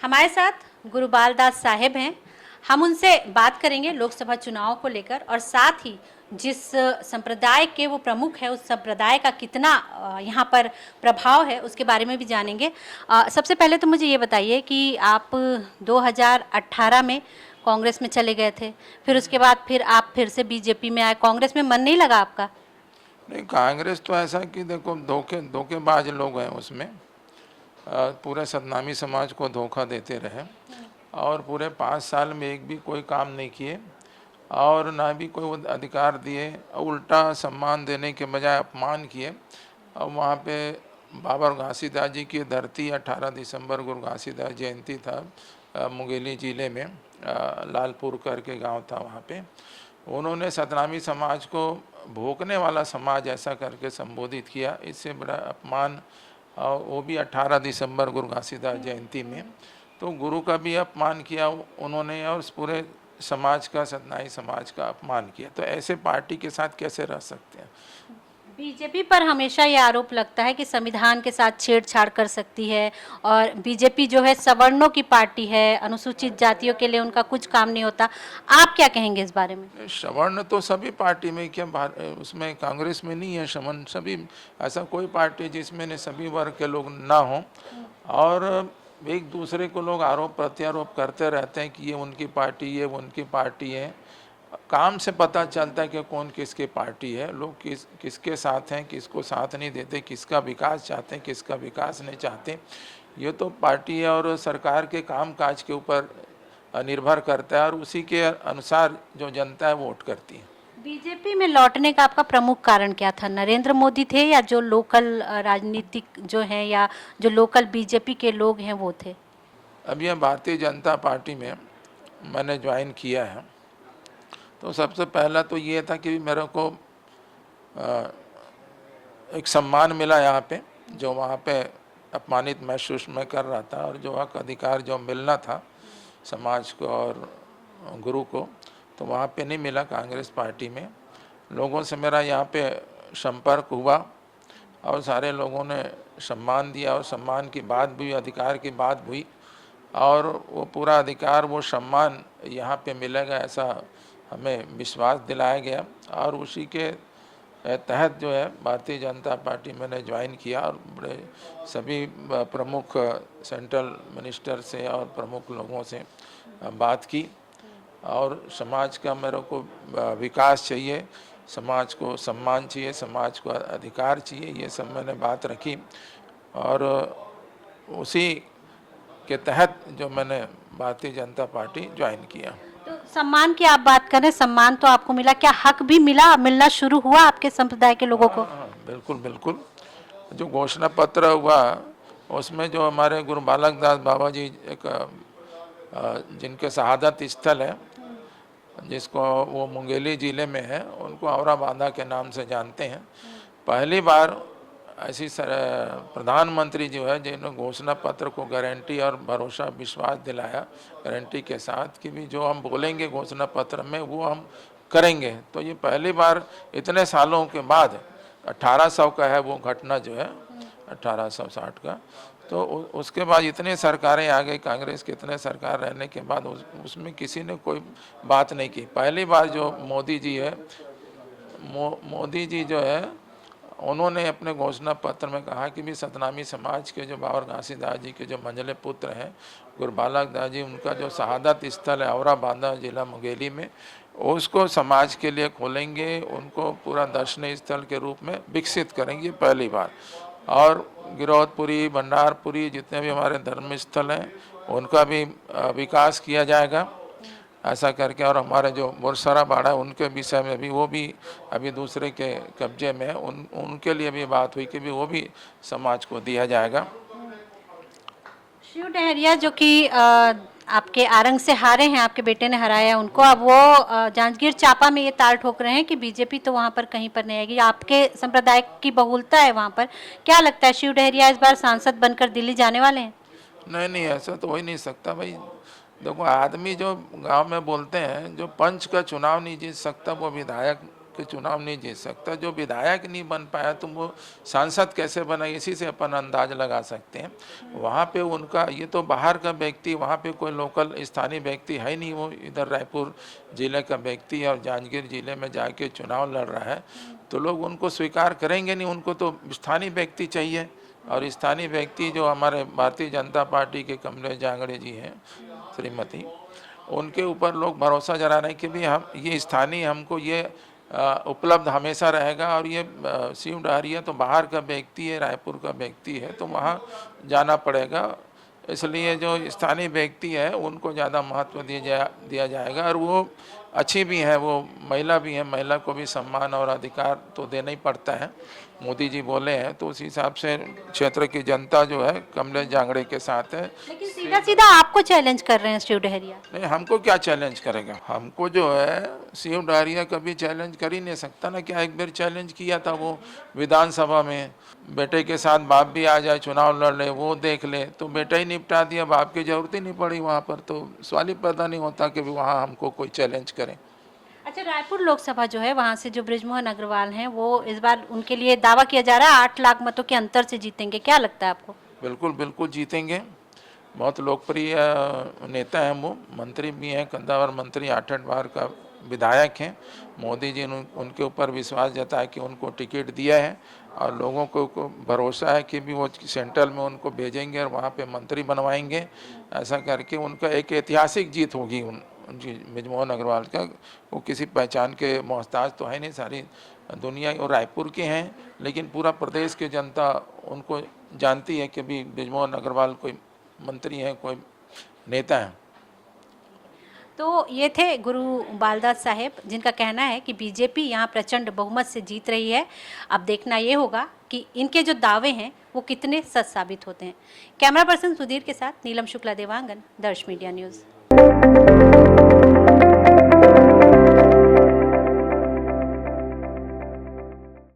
हमारे साथ गुरुबाल दास साहेब हैं। हम उनसे बात करेंगे लोकसभा चुनाव को लेकर और साथ ही जिस संप्रदाय के वो प्रमुख है उस संप्रदाय का कितना यहाँ पर प्रभाव है उसके बारे में भी जानेंगे। सबसे पहले तो मुझे ये बताइए कि आप 2018 में कांग्रेस में चले गए थे, फिर उसके बाद फिर आप फिर से बीजेपी में आए। कांग्रेस में मन नहीं लगा आपका? नहीं, कांग्रेस तो ऐसा कि देखो धोखेबाज लोग हैं उसमें। पूरे सतनामी समाज को धोखा देते रहे और पूरे 5 साल में एक भी कोई काम नहीं किए और ना भी कोई अधिकार दिए, उल्टा सम्मान देने के बजाय अपमान किए। और वहाँ पे बाबा घासीदास जी की धरती 18 दिसंबर गुरु घासीदास जयंती था। मुंगेली ज़िले में लालपुर करके गांव था, वहाँ पे उन्होंने सतनामी समाज को भोंकने वाला समाज ऐसा करके संबोधित किया। इससे बड़ा अपमान, और वो भी 18 दिसंबर गुरु घासीदास जयंती में। तो गुरु का भी अपमान किया उन्होंने और पूरे समाज का, सतनामी समाज का अपमान किया। तो ऐसे पार्टी के साथ कैसे रह सकते हैं? बीजेपी पर हमेशा ये आरोप लगता है कि संविधान के साथ छेड़छाड़ कर सकती है और बीजेपी जो है सवर्णों की पार्टी है, अनुसूचित जातियों के लिए उनका कुछ काम नहीं होता। आप क्या कहेंगे इस बारे में? सवर्ण तो सभी पार्टी में, क्या उसमें कांग्रेस में नहीं है सवर्ण? सभी, ऐसा कोई पार्टी जिसमें ने सभी वर्ग के लोग ना हो। और एक दूसरे को लोग आरोप प्रत्यारोप करते रहते हैं कि ये उनकी पार्टी, ये उनकी पार्टी है। काम से पता चलता है कि कौन किसकी पार्टी है, लोग किसके साथ हैं, किसको साथ नहीं देते, किसका विकास चाहते हैं, किसका विकास नहीं चाहते। ये तो पार्टी और सरकार के काम काज के ऊपर निर्भर करता है और उसी के अनुसार जो जनता है वो वोट करती है। बीजेपी में लौटने का आपका प्रमुख कारण क्या था? नरेंद्र मोदी थे या जो लोकल राजनीतिक जो हैं या जो लोकल बीजेपी के लोग हैं वो थे? अब यह भारतीय जनता पार्टी में मैंने ज्वाइन किया है, तो सबसे पहला तो ये था कि मेरे को एक सम्मान मिला यहाँ पे, जो वहाँ पे अपमानित महसूस मैं कर रहा था। और जो हक अधिकार जो मिलना था समाज को और गुरु को, तो वहाँ पे नहीं मिला कांग्रेस पार्टी में। लोगों से मेरा यहाँ पे संपर्क हुआ और सारे लोगों ने सम्मान दिया और सम्मान की बात भी, अधिकार की बात हुई और वो पूरा अधिकार, वो सम्मान यहाँ पे मिलेगा ऐसा हमें विश्वास दिलाया गया। और उसी के तहत जो है भारतीय जनता पार्टी मैंने ज्वाइन किया और बड़े सभी प्रमुख सेंट्रल मिनिस्टर से और प्रमुख लोगों से बात की। और समाज का मेरे को विकास चाहिए, समाज को सम्मान चाहिए, समाज को अधिकार चाहिए, ये सब मैंने बात रखी और उसी के तहत जो मैंने भारतीय जनता पार्टी ज्वाइन किया। तो सम्मान की आप बात करें, सम्मान तो आपको मिला, क्या हक भी मिला, मिलना शुरू हुआ आपके संप्रदाय के लोगों को? हाँ, बिल्कुल बिल्कुल। जो घोषणा पत्र हुआ उसमें जो हमारे गुरु बालक दास बाबा जी एक जिनके शहादत स्थल है, जिसको वो मुंगेली ज़िले में है, उनको औराबादा के नाम से जानते हैं। पहली बार ऐसी प्रधानमंत्री जो है जिन्होंने घोषणा पत्र को गारंटी और भरोसा, विश्वास दिलाया गारंटी के साथ कि भी जो हम बोलेंगे घोषणा पत्र में वो हम करेंगे। तो ये पहली बार इतने सालों के बाद 1800 का है वो घटना जो है, 1860 का। तो उसके बाद इतनी सरकारें आ गई, कांग्रेस के इतने सरकार रहने के बाद उसमें किसी ने कोई बात नहीं की। पहली बार जो मोदी जी है, मोदी जी जो है, उन्होंने अपने घोषणा पत्र में कहा कि भी सतनामी समाज के जो बाबर घासीदास जी के जो मंझले पुत्र हैं गुरु बालक दास जी, उनका जो शहादत स्थल है औराबादा जिला मुंगेली में, उसको समाज के लिए खोलेंगे, उनको पूरा दर्शनीय स्थल के रूप में विकसित करेंगे पहली बार। और गिरौदपुरी, भंडारपुरी, जितने भी हमारे धर्म स्थल हैं उनका भी विकास किया जाएगा ऐसा करके। और हमारे जो बुरसरा बाड़ा है उनके विषय में भी, वो भी अभी दूसरे के कब्जे में है, उनके लिए भी बात हुई कि भी वो भी समाज को दिया जाएगा। शिव डहरिया जो कि आपके आरंग से हारे हैं, आपके बेटे ने हराया उनको, अब वो जांजगीर चांपा में ये ताल ठोक रहे हैं कि बीजेपी तो वहाँ पर कहीं पर नहीं आएगी। आपके संप्रदाय की बहुलता है वहाँ पर, क्या लगता है शिव डहरिया इस बार सांसद बनकर दिल्ली जाने वाले हैं? नहीं नहीं, ऐसा तो हो ही नहीं सकता भाई। देखो, आदमी जो गांव में बोलते हैं, जो पंच का चुनाव नहीं जीत सकता वो विधायक के चुनाव नहीं जीत सकता। जो विधायक नहीं बन पाया तो वो सांसद कैसे बना, इसी से अपन अंदाज लगा सकते हैं। वहाँ पे उनका, ये तो बाहर का व्यक्ति, वहाँ पे कोई लोकल स्थानीय व्यक्ति है नहीं, वो इधर रायपुर जिले का व्यक्ति है और जांजगीर जिले में जाके चुनाव लड़ रहा है, तो लोग उनको स्वीकार करेंगे नहीं। उनको तो स्थानीय व्यक्ति चाहिए, और स्थानीय व्यक्ति जो हमारे भारतीय जनता पार्टी के कमलेश जांगड़े जी हैं, श्रीमती, उनके ऊपर लोग भरोसा जता रहे हैं कि भी हम ये स्थानीय, हमको ये उपलब्ध हमेशा रहेगा। और ये शिव डहरिया तो बाहर का व्यक्ति है, रायपुर का व्यक्ति है, तो वहाँ जाना पड़ेगा। इसलिए जो स्थानीय व्यक्ति है उनको ज़्यादा महत्व दिया जाएगा। और वो अच्छी भी है, वो महिला भी है, महिला को भी सम्मान और अधिकार तो देना ही पड़ता है, मोदी जी बोले हैं, तो उस हिसाब से क्षेत्र की जनता जो है कमलेश जांगड़े के साथ है। लेकिन सीधा सीधा आपको चैलेंज कर रहे हैं शिव डहरिया। नहीं, हमको क्या चैलेंज करेगा? हमको जो है शिव डहरिया कभी चैलेंज कर ही नहीं सकता ना। क्या एक बार चैलेंज किया था वो विधानसभा में, बेटे के साथ बाप भी आ जाए, चुनाव लड़ ले, वो देख ले, तो बेटा ही निपटा दिया, बाप की जरूरत ही नहीं पड़ी वहाँ पर। तो सवाल ही पैदा नहीं होता कि वहाँ हमको कोई चैलेंज करे। अच्छा, रायपुर लोकसभा जो है वहाँ से जो बृजमोहन अग्रवाल हैं, वो इस बार उनके लिए दावा किया जा रहा है 8 लाख मतों के अंतर से जीतेंगे, क्या लगता है आपको? बिल्कुल बिल्कुल जीतेंगे। बहुत लोकप्रिय नेता हैं वो, मंत्री भी हैं, कंदावर मंत्री 8 बार का विधायक हैं। मोदी जी ने उनके ऊपर विश्वास जताया कि उनको टिकट दिया है, और लोगों को भरोसा है कि भी वो सेंट्रल में उनको भेजेंगे और वहाँ पे मंत्री बनवाएंगे। ऐसा करके उनका एक ऐतिहासिक जीत होगी बृजमोहन अग्रवाल का। वो किसी पहचान के मोहताज तो है नहीं, सारी दुनिया और रायपुर के हैं, लेकिन पूरा प्रदेश की जनता उनको जानती है कि भी बृजमोहन अग्रवाल कोई मंत्री हैं, कोई नेता हैं। तो ये थे गुरु बालदास साहेब, जिनका कहना है कि बीजेपी यहाँ प्रचंड बहुमत से जीत रही है। अब देखना ये होगा कि इनके जो दावे हैं वो कितने सच साबित होते हैं। कैमरा पर्सन सुधीर के साथ नीलम शुक्ला देवांगन, दर्श मीडिया न्यूज़।